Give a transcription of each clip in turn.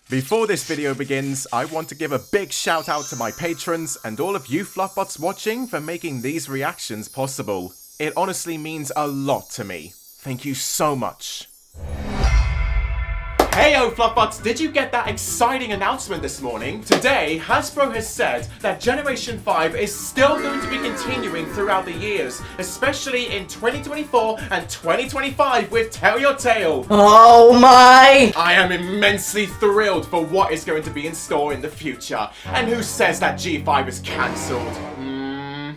Before this video begins, I want to give a big shout out to my patrons and all of you fluffbots watching for making these reactions possible. It honestly means a lot to me. Thank you so much. Heyo Fluffbots, did you get that exciting announcement this morning? Today, Hasbro has said that Generation 5 is still going to be continuing throughout the years, especially in 2024 and 2025 with Tell Your Tale. Oh my! I am immensely thrilled for what is going to be in store in the future. And who says that G5 is cancelled?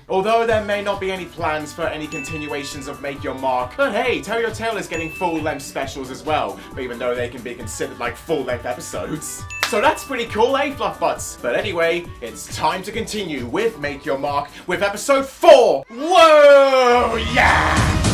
Although there may not be any plans for any continuations of Make Your Mark, but hey, Tell Your Tale is getting full-length specials as well, even though they can be considered like full-length episodes. So that's pretty cool, eh, Fluffbots? But anyway, it's time to continue with Make Your Mark with episode 4! Whoa! Yeah!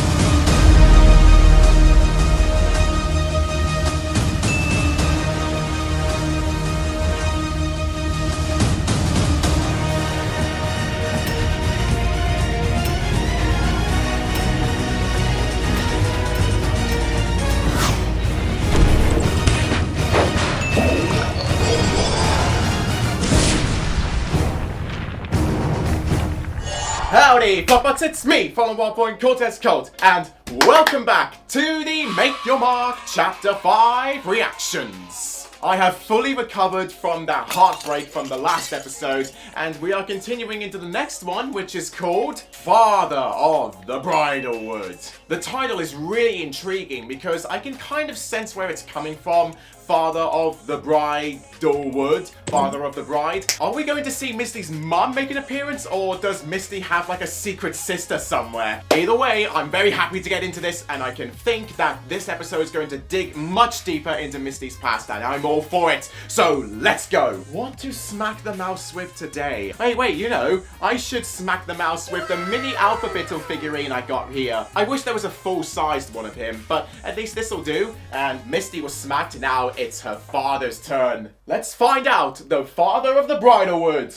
Howdy, Fluffbots, it's me, FaolanCortez's Cult, and welcome back to the Make Your Mark Chapter 5 reactions. I have fully recovered from that heartbreak from the last episode, and we are continuing into the next one, which is called Father of the Bridlewood. The title is really intriguing because I can kind of sense where it's coming from. Father of the Bridlewood, Father of the Bride. Are we going to see Misty's mum make an appearance, or does Misty have like a secret sister somewhere? Either way, I'm very happy to get into this, and I can think that this episode is going to dig much deeper into Misty's past, and I'm all for it. So let's go. What to smack the mouse with today? Hey, wait, you know, I should smack the mouse with the mini Alphabittle figurine I got here. I wish there was a full-sized one of him, but at least this'll do. And Misty was smacked, now it's her father's turn. Let's find out the father of the Bridlewood.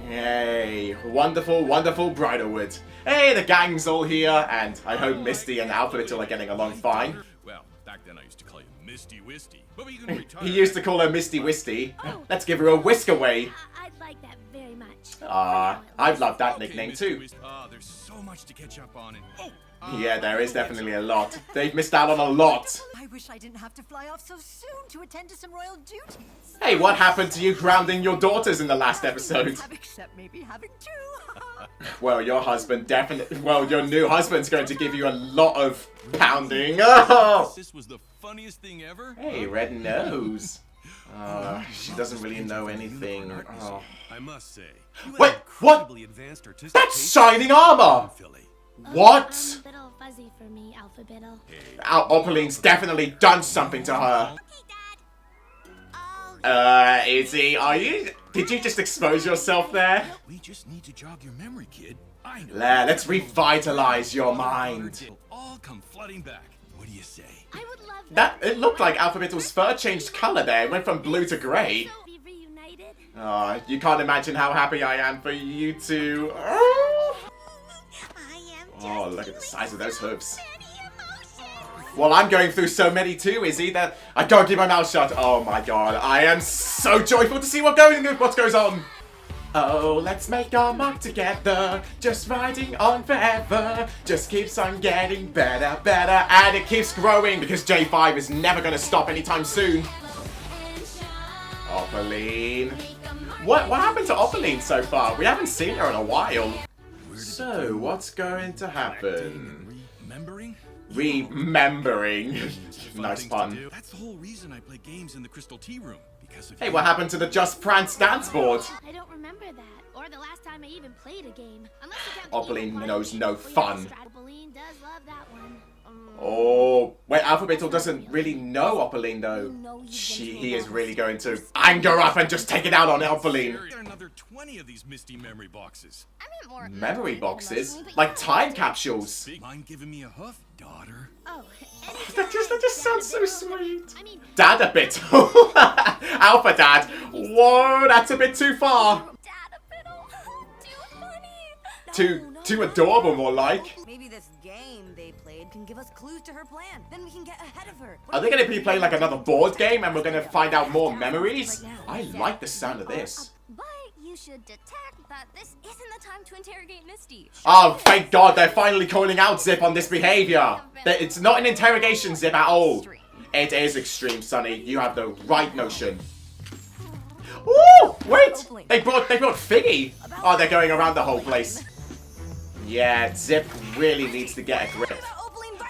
Yay, wonderful, wonderful Bridlewood. Hey, the gang's all here, and I hope Misty and Alphabittle are getting along fine. Well, back then I used to call you Misty Wisty, but we can retire. He used to call her Misty Wisty. Let's give her a whisk away. I'd like that very much. I'd love that Okay, nickname Misty too. Wisty. There's so much to catch up on, and Yeah, there is definitely a lot. They've missed out on a lot. I wish I didn't have to fly off so soon to attend to some royal duties. Hey, what happened to you grounding your daughters in the last episode? Except maybe having two. Well, your husband definitely... Well, your new husband's going to give you a lot of pounding. Oh! This was the funniest thing ever. Hey, red nose. She doesn't really know anything. Oh. I must say. Wait, what? That's shining armor! What? A little fuzzy for me, Alphabittle. Opaline's definitely done something to her. Izzy, are you... Did you just expose yourself there? We just need to jog your memory, kid. I know. Let's revitalize your mind. It'll all come flooding back. What do you say? I would love That, it looked like Alphabitle's fur changed color there. It went from blue to gray. to be reunited. You can't imagine how happy I am for you two. I am Oh, look at the size of those hooves. Well, I'm going through so many too, Izzy, that I can't keep my mouth shut. Oh my god, I am so joyful to see what goes on. Oh, let's make our mark together, just riding on forever. Just keeps on getting better, better, and it keeps growing because J5 is never going to stop anytime soon. Opaline. What happened to Opaline so far? We haven't seen her in a while. So, what's going to happen? Remembering? Remembering. Nice pun. That's the whole reason I play games in the Crystal Tea Room. Because of Hey, what happened to the Just Prance dance board? I don't remember that, or the last time I even played a game. Unless you count the Opaline evil knows party no game. fun. Opaline does love that one. Oh, wait, Alphabittle doesn't really know Opaline though. He is really going to anger up and just take it out on Opaline. There are another 20 of these Misty memory boxes. I meant more Memory boxes? Like time capsules? Mind giving me a hoof, daughter? Oh, That just sounds so sweet. I mean, Dad a bit. Alpha Dad. Whoa, that's a bit too far. Dad a fiddle. Too funny. Too adorable, more like. Maybe this game they played can give us clues to her plan. Then we can get ahead of her. Are they going to be playing like another board game and we're going to find out more memories? I like the sound of this. But you should detect that this isn't the time to interrogate Misty. Oh, thank God, they're finally calling out Zipp on this behavior. It's not an interrogation, Zipp, at all. It is extreme, Sunny. You have the right notion. Ooh, wait! They brought Figgy. Oh, they're going around the whole place. Yeah, Zipp really needs to get a grip.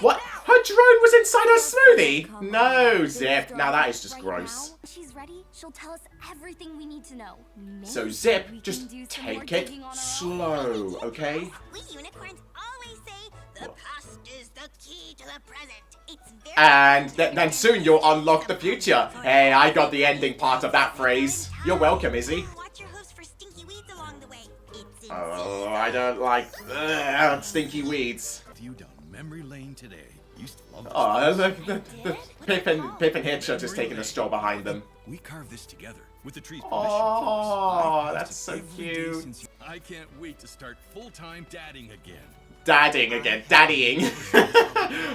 What? Her drone was inside her smoothie? No, Zipp. Now that is just gross. She's ready. She'll tell us everything we need to know. So Zipp, just take it slow, okay? We unicorns always say the past is the key to the present. It's very And then soon you'll unlock the future. Hey, I got the ending part of that phrase. You're welcome, Izzy. Watch your hooves for stinky weeds along the way. It's Oh, I don't like stinky weeds. If you down memory lane today, used to love Oh, the Pip and Hitch are just taking a stroll behind them. We carved this together with the tree's permission. Oh, I've that's so every day cute. since I can't wait to start full-time dadding again. Dadding again, daddying.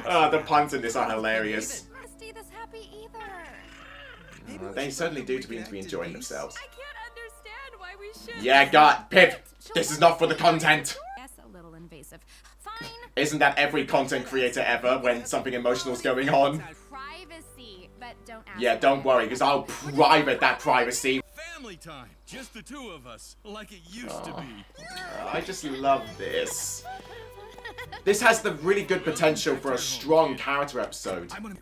Oh, the puns in this are hilarious. Misty this happy either. They certainly do seem to be enjoying themselves. I can't understand why we should. Yeah, God, Pip, this is not for the content. Yes, a little invasive. Fine. Isn't that every content creator ever when something emotional is going on? Privacy, but don't ask. Yeah, don't worry, because I'll private that privacy. Family time, just the two of us, like it used to be. I just love this. This has the really good potential for a strong character episode. I'm gonna.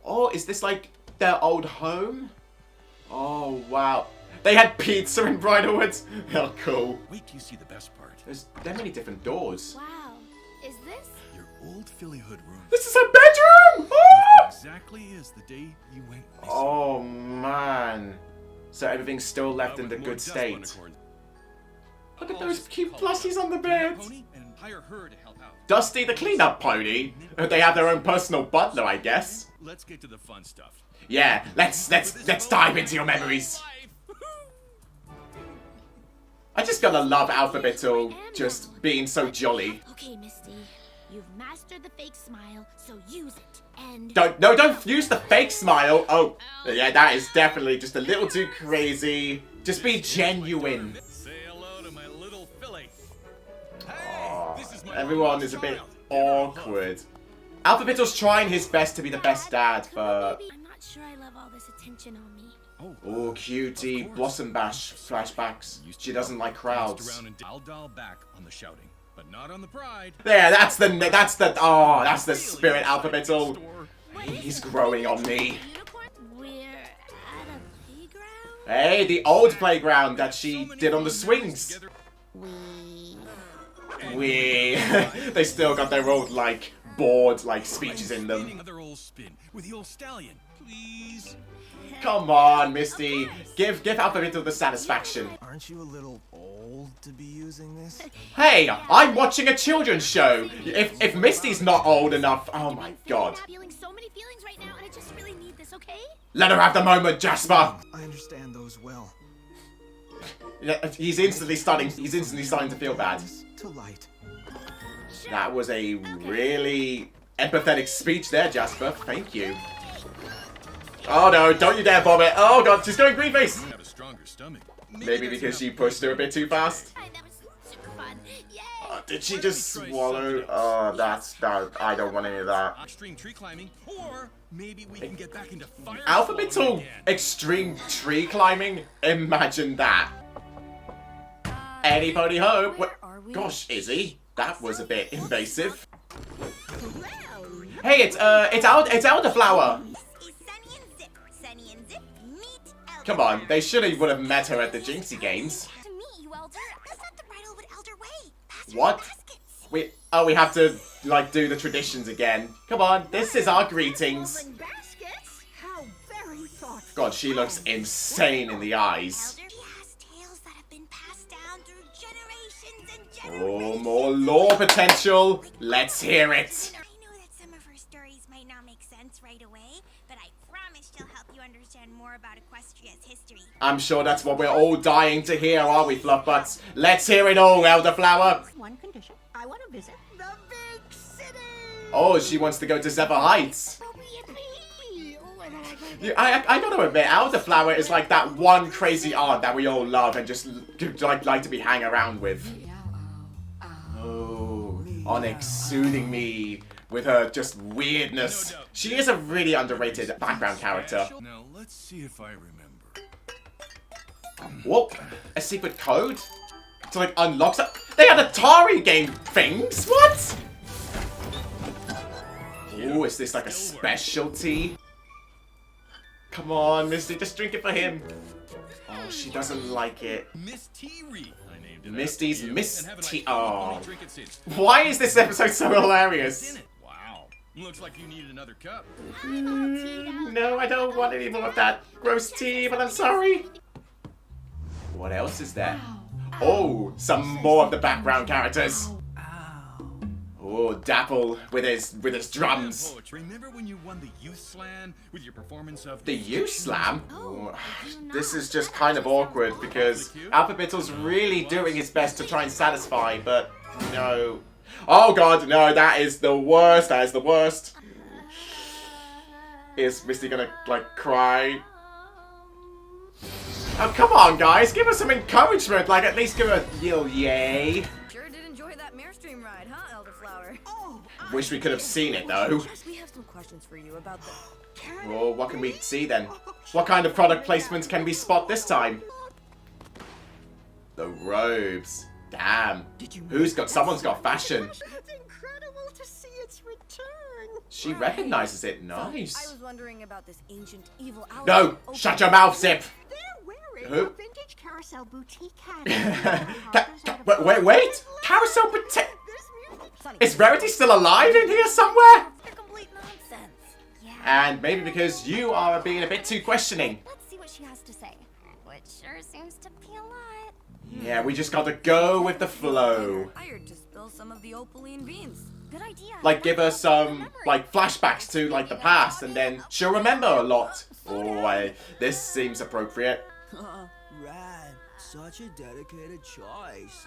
Oh, is this like their old home? Oh, wow. They had pizza in Bridlewood? Oh, cool. Wait till you see the best part. There's that many different doors. wow. Is this? Your old Philly hood room. This is a bedroom! Ah! Exactly is the day you went missing. Oh, man. So everything's still left in the good state. Look at those cute plushies on the bed. And hire her to help out. Dusty the cleanup pony. They have their own personal butler, I guess. Let's get to the fun stuff. Yeah, let's dive into your memories. I just gotta love Alphabittle just being so jolly. Okay, Misty. You've mastered the fake smile, so use it. And Don't use the fake smile. Oh, yeah, that is definitely just a little too crazy. Just be genuine. Say hello to my little Philly. This is my Everyone little is a bit child. awkward. Alphabittle's trying his best to be the best dad, but... I'm not sure I love all this attention on me. Oh, cutie, Blossom Bash flashbacks. She doesn't like crowds. Around and I'll dial back on the shouting, but not on the pride. There, that's the spirit, Alphabittle. He's growing on me. Unicorn? We're at a playground? Hey, the old playground that she did on the swings. We they still got their old, like, board, like, speeches in them. Another old spin with the old stallion, please. Come on, Misty. Give Alphabittle the satisfaction. Aren't you a little old to be using this? Hey, I'm watching a children's show. If Misty's not old enough, oh my God. I'm feeling so many feelings right now, and I just really need this, okay? Let her have the moment, Jasper. I understand those well. He's instantly starting to feel bad. To light. That was a really empathetic speech there, Jasper. Thank you. Oh no, don't you dare vomit. Oh God, she's going green face. Have a stronger stomach. Maybe because she pushed her a bit too fast. Hi, that was super fun. Yay! Did she just swallow? Oh, no, I don't want any of that. Extreme tree climbing, or maybe we can get back into fire. Alphabittle extreme tree climbing? Imagine that. Anybody home? Where are we? Gosh, Izzy, that was a bit invasive. Well, Hey, it's Elderflower. It's Sunny and Zipp. Sunny and Zipp meet Elder. Come on, they surely would have met her at the Jinxie Games. To meet you, Elder. That's not the Bridlewood Elder way. Pass her What? the baskets. We have to, like, do the traditions again. Come on, this is our greetings. and baskets? How very thoughtful. God, she looks insane in the eyes. Elder, she has tales that have been passed down through generations and Oh, generations. more lore potential. Let's hear it. I know that some of her stories might not make sense right away, but but I promise she'll help you understand more about Equestria's history. I'm sure that's what we're all dying to hear, are we, Fluffbutts? Let's hear it all, Elderflower. One condition. I want to visit the big city. Oh, she wants to go to Zephyr Heights. I gotta admit, Elderflower is like that one crazy aunt that we all love and just like to be hanging around with. Oh, Onyx soothing me with her just weirdness. She is a really underrated background character. Now let's see if I remember. Whoa, a secret code? To like unlock stuff? They had Atari game things? What? Ooh, is this like a specialty? Come on, Misty, just drink it for him. Oh, she doesn't like it. Miss T-Reed. I named it Misty's after you, Miss and haven't I T. still Oh. only drink it since. Why is this episode so hilarious? Wow. Looks like you needed another cup. No, I don't want any more of that gross tea, but I'm sorry. What else is there? Oh, some more of the background characters. Oh, Dapple with his drums. Remember when you won the Youth Slam with your performance of The Youth Slam? Oh, this is just kind of awkward because Alphabittle's really doing his best to try and satisfy, but no. Oh god, no, that is the worst. That is the worst. Is Misty gonna, like, cry? Oh, come on, guys. Give us some encouragement. Like, at least give her a little yay. Sure did enjoy that Mirrorstream ride, huh, Elderflower? Wish we could have seen it, though. We have some questions for you about the... Oh, what can we see, then? What kind of product placements can we spot this time? The robes. Damn. Someone's got fashion. It's incredible to see its return. She recognizes it. I Nice. was wondering about this ancient evil ally. No! Shut your mouth, Zip! They're wearing Who? a vintage carousel boutique hat. Wait! Carousel Protect. Sunny. Is Rarity still alive in here somewhere? They're complete nonsense. Yeah. And maybe because you are being a bit too questioning. Let's see what she has to say. Which sure seems to be a lot. Yeah, we just gotta go with the flow. Hired to spill some of the opaline beans. Good idea. Like, give her some, like, flashbacks to, like, the past, and then she'll remember a lot. Oh, this seems appropriate. Rad. Such a dedicated choice.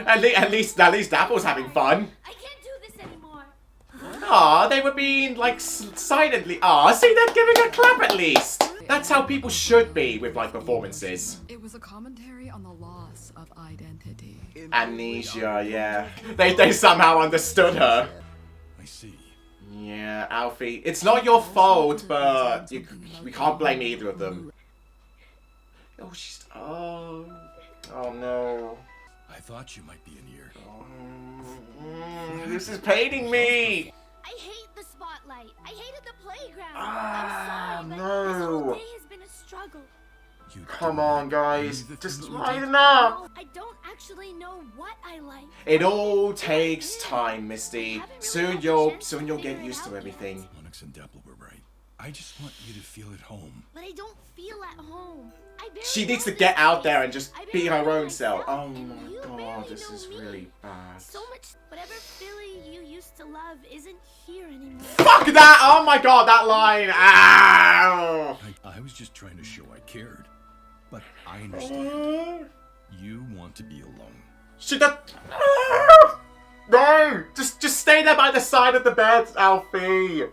at least Apple's having fun. I can't do this anymore. Aw, they were being, like, silently. Aw, see, they're giving a clap at least. That's how people should be with, like, performances. It was a commentary on the loss of identity. Amnesia, yeah. They somehow understood her. I see. Yeah, Alfie, it's not your fault, but we can't blame either of them. Oh, oh no. I thought you might be in here. This is paining me. I hate the spotlight. I hated the playground. Ah, I'm sorry, no. but this whole day has been a struggle. You Come don't on, like guys. any of the Just things we lighten did? up. I don't actually know what I like. It all takes time, Misty. Soon you'll get used to everything. Onyx and Dapple were right. I just want you to feel at home. But I don't feel at home. I barely She needs to know get this out place. there and just I be barely her know own self. myself, Oh and my you god, barely this know is me. really bad. So much, whatever Billy you used to love isn't here anymore. Fuck that! Oh my god, that line! Ow! I was just trying to show I cared. But I understand. You want to be alone. No! Just stay there by the side of the bed, Alfie. No,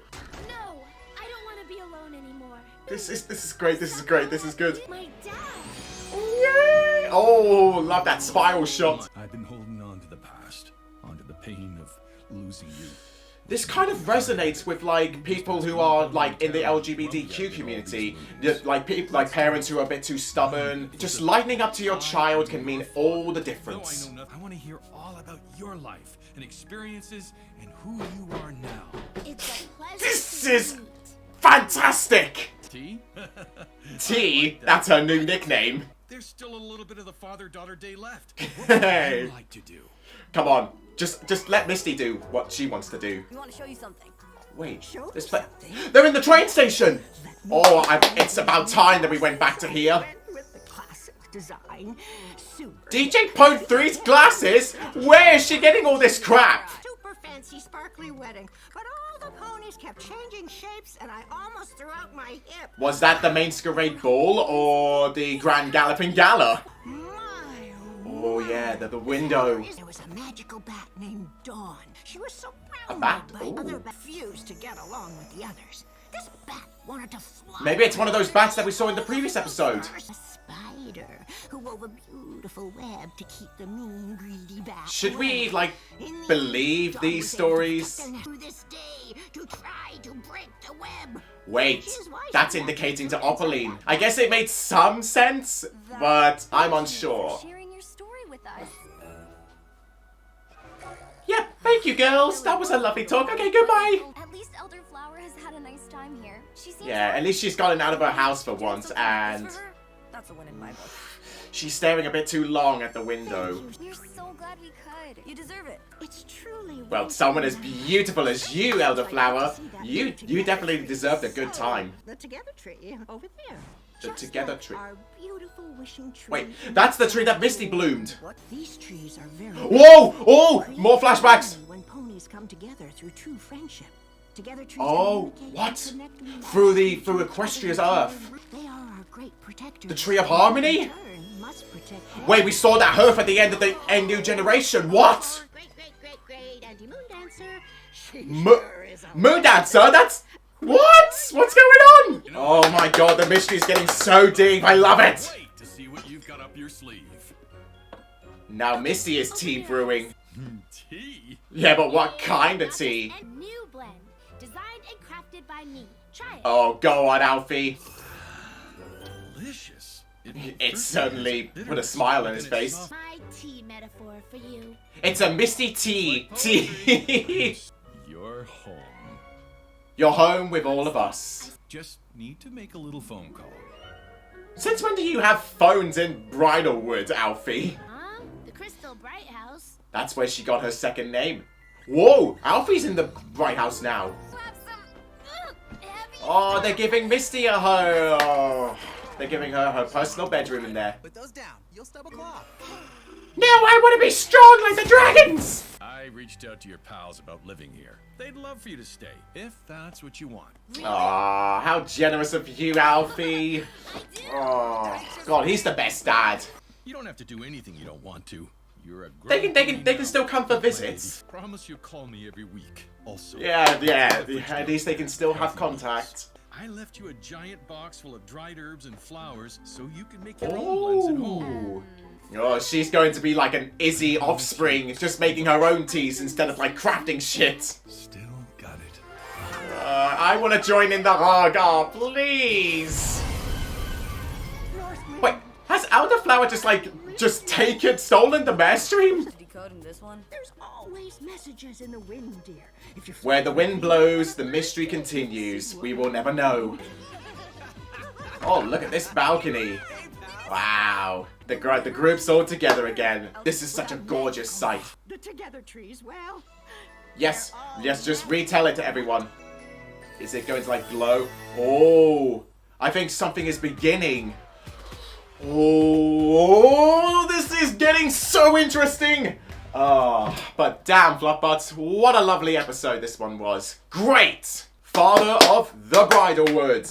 I don't want to be alone anymore. This is great. This is great. This is good. My dad. Yay! Oh, love that spiral shot. I've been holding on to the past, onto the pain of losing you. This kind of resonates with like people who are like in the LGBTQ community, like people, like parents who are a bit too stubborn. Just lightening up to your child can mean all the No, I difference. know nothing. I want to hear all about your life and experiences and who you are now. It's a pleasure. This to is meet. fantastic. T? T, that's her new nickname. There's still a little bit of the father-daughter day left. What Hey. would you like to do? Come on, just let Misty do what she wants to do. We want to show you something. Wait, Show this me they're in the train station. Oh, it's about time that we went back to here. With the classic design. Super. DJ Pone 3's glasses? Where is she getting all this crap? Super fancy sparkly wedding, but all the ponies kept changing shapes and I almost threw out my hip. Was that the masquerade ball or the grand galloping gala? Oh yeah, the window. There was a magical bat named Dawn. She was surrounded A bat? by Ooh. other bats, refused to get along with the others. This bat wanted to fly. Maybe it's one of those bats that we saw in the previous episode. A spider who wove a beautiful web to keep the mean, greedy bat. Should we, away. like, In the believe end, Dawn these was able to stories? protect them to this day to try to break the web. Wait, that's indicating to Opaline. I guess it made some sense, but I'm unsure. Sharing your story with us. Yeah, thank you, girls. That was a lovely talk. Okay, goodbye. At least Elderflower has had a nice time here. She seems Yeah, at least she's gotten out of her house for once, and That's a win in my book. she's staring a bit too long at the window. We're so glad we could. You deserve it. It's truly Well, someone as beautiful as you, Elderflower, you definitely deserved a good time. The together tree over there. The Just together like tree. Our beautiful wishing tree. Wait, that's the tree that Misty bloomed. What? These trees are very. Whoa! Oh, more flashbacks. When ponies come together through true friendship. Together trees Oh, communicate and what? connect with Through Equestria's earth. They are our great protectors. The Tree of Harmony? In turn, must protect them. Wait, we saw that hearth at the end of the New Generation. What? Great anti-moon dancer. She Mo- sure is a Moon Dancer? That's... What? What's going on? Oh my god, the mystery's getting so deep. I love it. Wait to see what you've got up your sleeve. Now Misty is tea brewing. Tea? Yeah, but what kind of tea? A new blend, designed and crafted by me. Try it. Oh, go on, Alfie. Delicious. It certainly put a smile on his face. My tea metaphor for you. It's a Misty tea. Tea. You're home. You're home with all of us. Just need to make a little phone call. Since when do you have phones in Bridlewood, Alfie? Huh? The Crystal Bright House. That's where she got her second name. Whoa, Alfie's in the Bright House now. Have some heavy. Oh, they're giving Misty a home. Oh, they're giving her her personal bedroom in there. Put those down. You'll stub a claw. No, I want to be strong like the dragons. I reached out to your pals about living here. They'd love for you to stay, if that's what you want. Aw, how generous of you, Alfie. Oh, God, he's the best dad. You don't have to do anything you don't want to. You're a They can still come for visits. Promise you'll call me every week. Also, Yeah, at least they can still have contact. I left you a giant box full of dried herbs and flowers so you can make your own blends at home. Oh, she's going to be like an Izzy offspring, just making her own teas instead of like crafting shit. Still got it. I want to join in the raga, please. Wait, has Elderflower just stolen the Mairstream? Decoding this one. There's always messages in the wind, dear. If you're Where the wind blows, the mystery continues. We will never know. Oh, look at this balcony. Wow. The group's all together again. This is such a gorgeous sight. the together trees, well. Yes, just retell it to everyone. Is it going to like glow? Oh, I think something is beginning. Oh, this is getting so interesting. Oh, but damn, Fluffbutts, what a lovely episode this one was. Great! Father of the Bridlewood.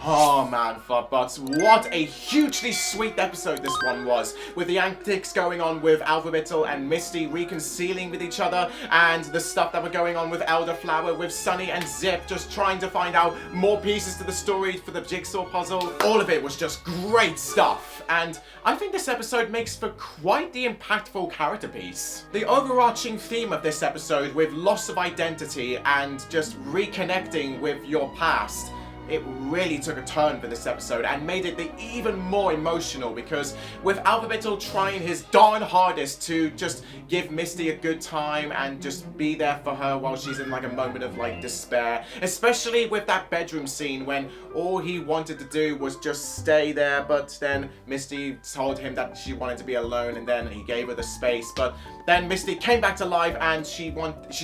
Oh man, Fluffbutts, what a hugely sweet episode this one was, with the antics going on with Alphabittle and Misty reconciling with each other, and the stuff that were going on with Elderflower, with Sunny and Zipp, just trying to find out more pieces to the story for the jigsaw puzzle. All of it was just great stuff, and I think this episode makes for quite the impactful character piece. The overarching theme of this episode, with loss of identity and just reconnecting with your past, it really took a turn for this episode and made it even more emotional, because with Alphabittle trying his darn hardest to just give Misty a good time and just be there for her while she's in like a moment of like despair, especially with that bedroom scene when all he wanted to do was just stay there, but then Misty told him that she wanted to be alone and then he gave her the space, but then Misty came back to life and she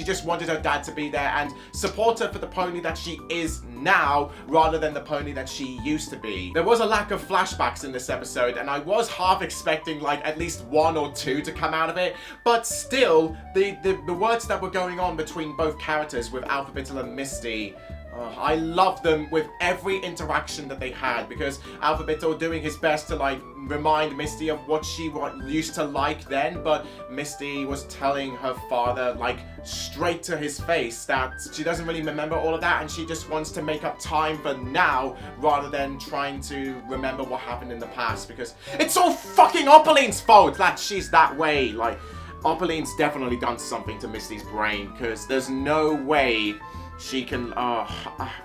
just wanted her dad to be there and support her for the pony that she is now, rather than the pony that she used to be. There was a lack of flashbacks in this episode, and I was half expecting like at least 1 or 2 to come out of it, but still, the words that were going on between both characters with Alphabittle and Misty, I loved them with every interaction that they had, because Alphabittle doing his best to like remind Misty of what she used to like then, but Misty was telling her father like straight to his face that she doesn't really remember all of that and she just wants to make up time for now rather than trying to remember what happened in the past, because it's all fucking Opaline's fault that she's that way. Like, Opaline's definitely done something to Misty's brain, because there's no way she can,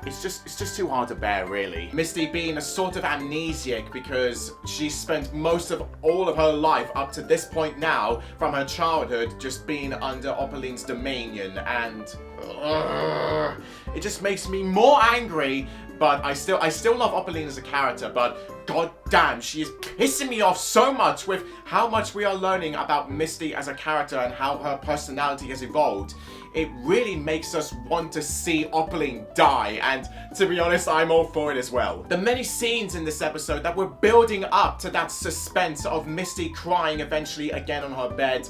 it's just too hard to bear, really. Misty being a sort of amnesiac because she spent most of all of her life up to this point now, from her childhood, just being under Opaline's dominion, and it just makes me more angry. But I still love Opaline as a character, but god damn, she is pissing me off so much with how much we are learning about Misty as a character and how her personality has evolved. It really makes us want to see Opaline die, and to be honest, I'm all for it as well. The many scenes in this episode that were building up to that suspense of Misty crying eventually again on her bed,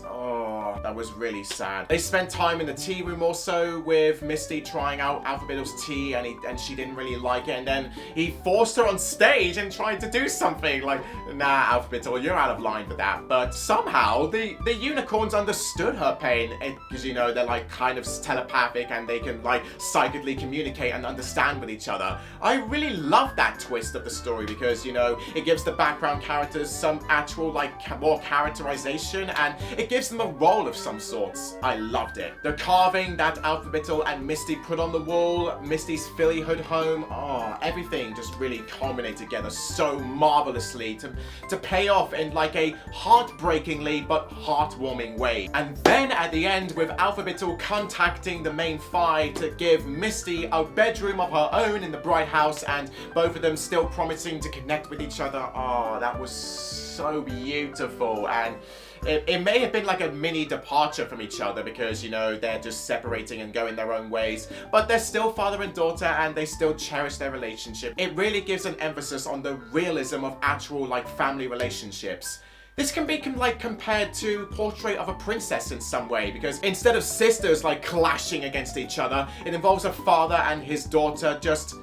that was really sad. They spent time in the tea room also with Misty trying out Alphabittle's tea, and she didn't really like it, and then he forced her on stage and tried to do something like, nah, Alphabittle, you're out of line for that. But somehow the unicorns understood her pain, because you know they're like kind of telepathic and they can like psychically communicate and understand with each other. I really love that twist of the story, because you know it gives the background characters some actual like more characterization, and it gives them a role of some sorts. I loved it. The carving that Alphabittle and Misty put on the wall, Misty's Phillyhood home, everything just really culminated together so marvelously to pay off in like a heartbreakingly but heartwarming way. And then at the end, with Alphabittle contacting the main five to give Misty a bedroom of her own in the Bright House, and both of them still promising to connect with each other, that was so beautiful. And it may have been like a mini departure from each other, because you know they're just separating and going their own ways, but they're still father and daughter and they still cherish their relationship. It really gives an emphasis on the realism of actual like family relationships. This can be like compared to Portrait of a Princess in some way, because instead of sisters like clashing against each other, it involves a father and his daughter just,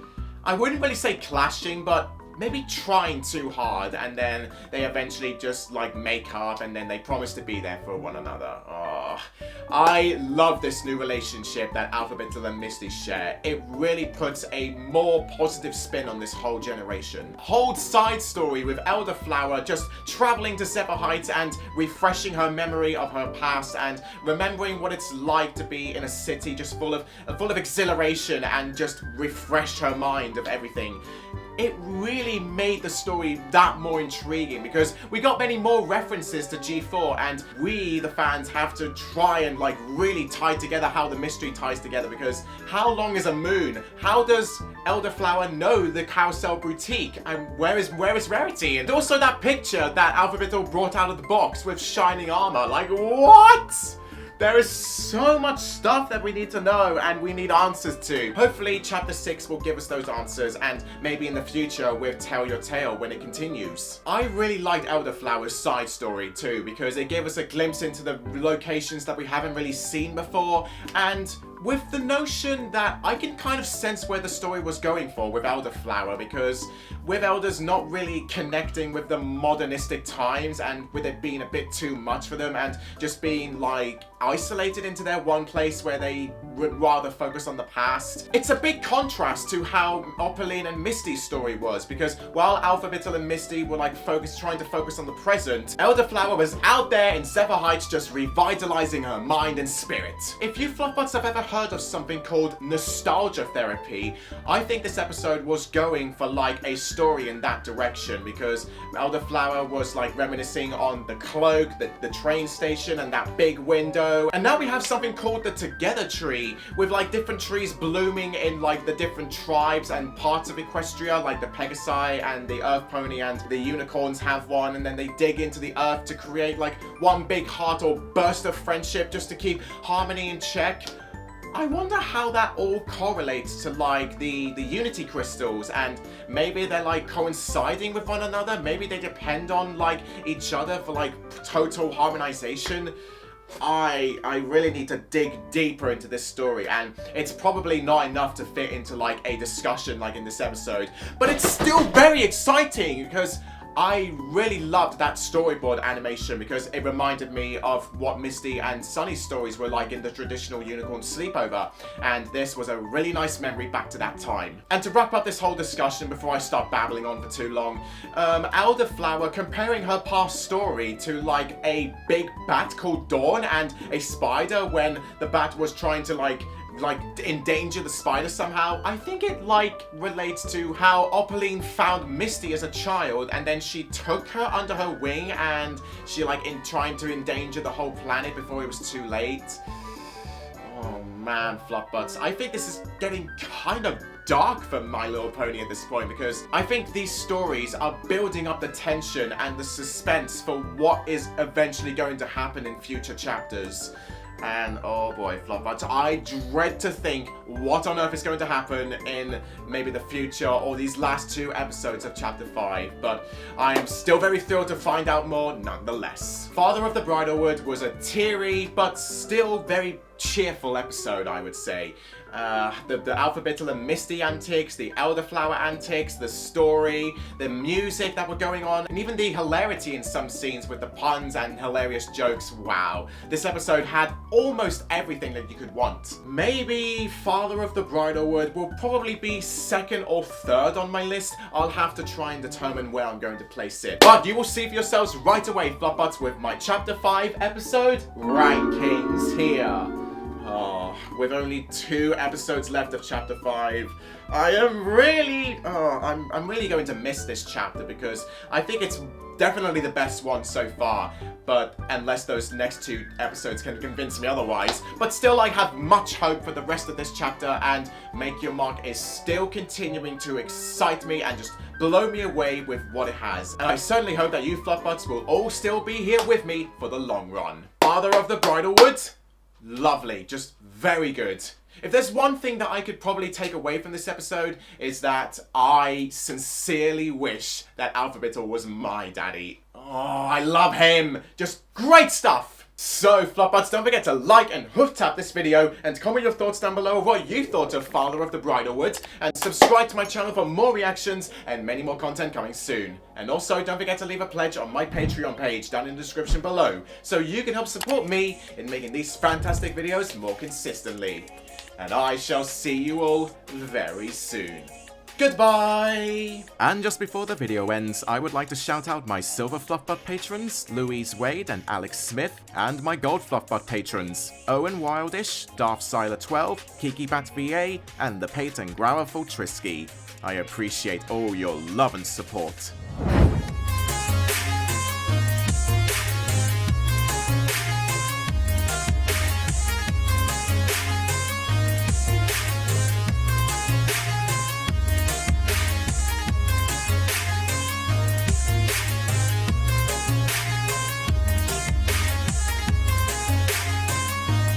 I wouldn't really say clashing, but maybe trying too hard, and then they eventually just like make up and then they promise to be there for one another. I love this new relationship that Alphabittle and Misty share. It really puts a more positive spin on this whole generation. Whole side story with Elderflower just traveling to Zephyr Heights and refreshing her memory of her past and remembering what it's like to be in a city just full of exhilaration and just refresh her mind of everything. It really made the story that more intriguing, because we got many more references to G4, and we, the fans, have to try and like really tie together how the mystery ties together, because how long is a moon? How does Elderflower know the Carousel Boutique? And where is Rarity? And also that picture that Alphabittle brought out of the box with shining armor. Like, what? There is so much stuff that we need to know and we need answers to. Hopefully Chapter 6 will give us those answers, and maybe in the future with Tell Your Tale when it continues. I really liked Elderflower's side story too, because it gave us a glimpse into the locations that we haven't really seen before, and with the notion that I can kind of sense where the story was going for with Elderflower, because with Elders not really connecting with the modernistic times and with it being a bit too much for them and just being like isolated into their one place where they would rather focus on the past. It's a big contrast to how Opaline and Misty's story was, because while Alphabittle and Misty were like trying to focus on the present, Elderflower was out there in Zephyr Heights just revitalizing her mind and spirit. If you Fluffbutts have ever heard of something called nostalgia therapy, I think this episode was going for like a story in that direction, because Elderflower was like reminiscing on the cloak, the train station and that big window, and now we have something called the Together Tree, with like different trees blooming in like the different tribes and parts of Equestria, like the Pegasi and the Earth Pony and the Unicorns have one, and then they dig into the earth to create like one big heart or burst of friendship just to keep harmony in check. I wonder how that all correlates to like the unity crystals, and maybe they're like coinciding with one another. Maybe they depend on like each other for like total harmonization. I really need to dig deeper into this story, and it's probably not enough to fit into like a discussion like in this episode, but it's still very exciting because I really loved that storyboard animation because it reminded me of what Misty and Sunny's stories were like in the traditional unicorn sleepover, and this was a really nice memory back to that time. And to wrap up this whole discussion before I start babbling on for too long, Elderflower comparing her past story to like a big bat called Dawn and a spider when the bat was trying to like endanger the spider somehow. I think it like relates to how Opaline found Misty as a child, and then she took her under her wing, and she like in trying to endanger the whole planet before it was too late. Oh man, Fluffbutts, I think this is getting kind of dark for My Little Pony at this point, because I think these stories are building up the tension and the suspense for what is eventually going to happen in future chapters. And oh boy, Fluffbutts, I dread to think what on earth is going to happen in maybe the future or these last 2 episodes of Chapter 5, but I am still very thrilled to find out more nonetheless. Father of the Bridlewood was a teary but still very cheerful episode, I would say. The Alphabittle and Misty antics, the Elderflower antics, the story, the music that were going on, and even the hilarity in some scenes with the puns and hilarious jokes. Wow. This episode had almost everything that you could want. Maybe Father of the Bridlewood will probably be 2nd or 3rd on my list. I'll have to try and determine where I'm going to place it. But you will see for yourselves right away, Fluffbutts, with my Chapter 5 episode rankings here. Oh, with only 2 episodes left of Chapter 5, I am really, I'm really going to miss this chapter because I think it's definitely the best one so far, but unless those next 2 episodes can convince me otherwise. But still, I have much hope for the rest of this chapter, and Make Your Mark is still continuing to excite me and just blow me away with what it has. And I certainly hope that you Fluffbutts will all still be here with me for the long run. Father of the Bridlewood? Lovely, just very good. If there's one thing that I could probably take away from this episode, is that I sincerely wish that Alphabittle was my daddy. Oh, I love him. Just great stuff. So, Fluffbutts, don't forget to like and hoof tap this video, and comment your thoughts down below of what you thought of Father of the Bridlewood, and subscribe to my channel for more reactions and many more content coming soon. And also, don't forget to leave a pledge on my Patreon page down in the description below, so you can help support me in making these fantastic videos more consistently. And I shall see you all very soon. Goodbye! And just before the video ends, I would like to shout out my Silver Fluffbutt patrons, Louise Wade and Alex Smith, and my Gold Fluffbutt patrons, Owen Wildish, Darth Siler 12, Kiki Bat VA, and the Peyton Grauerful Trisky. I appreciate all your love and support.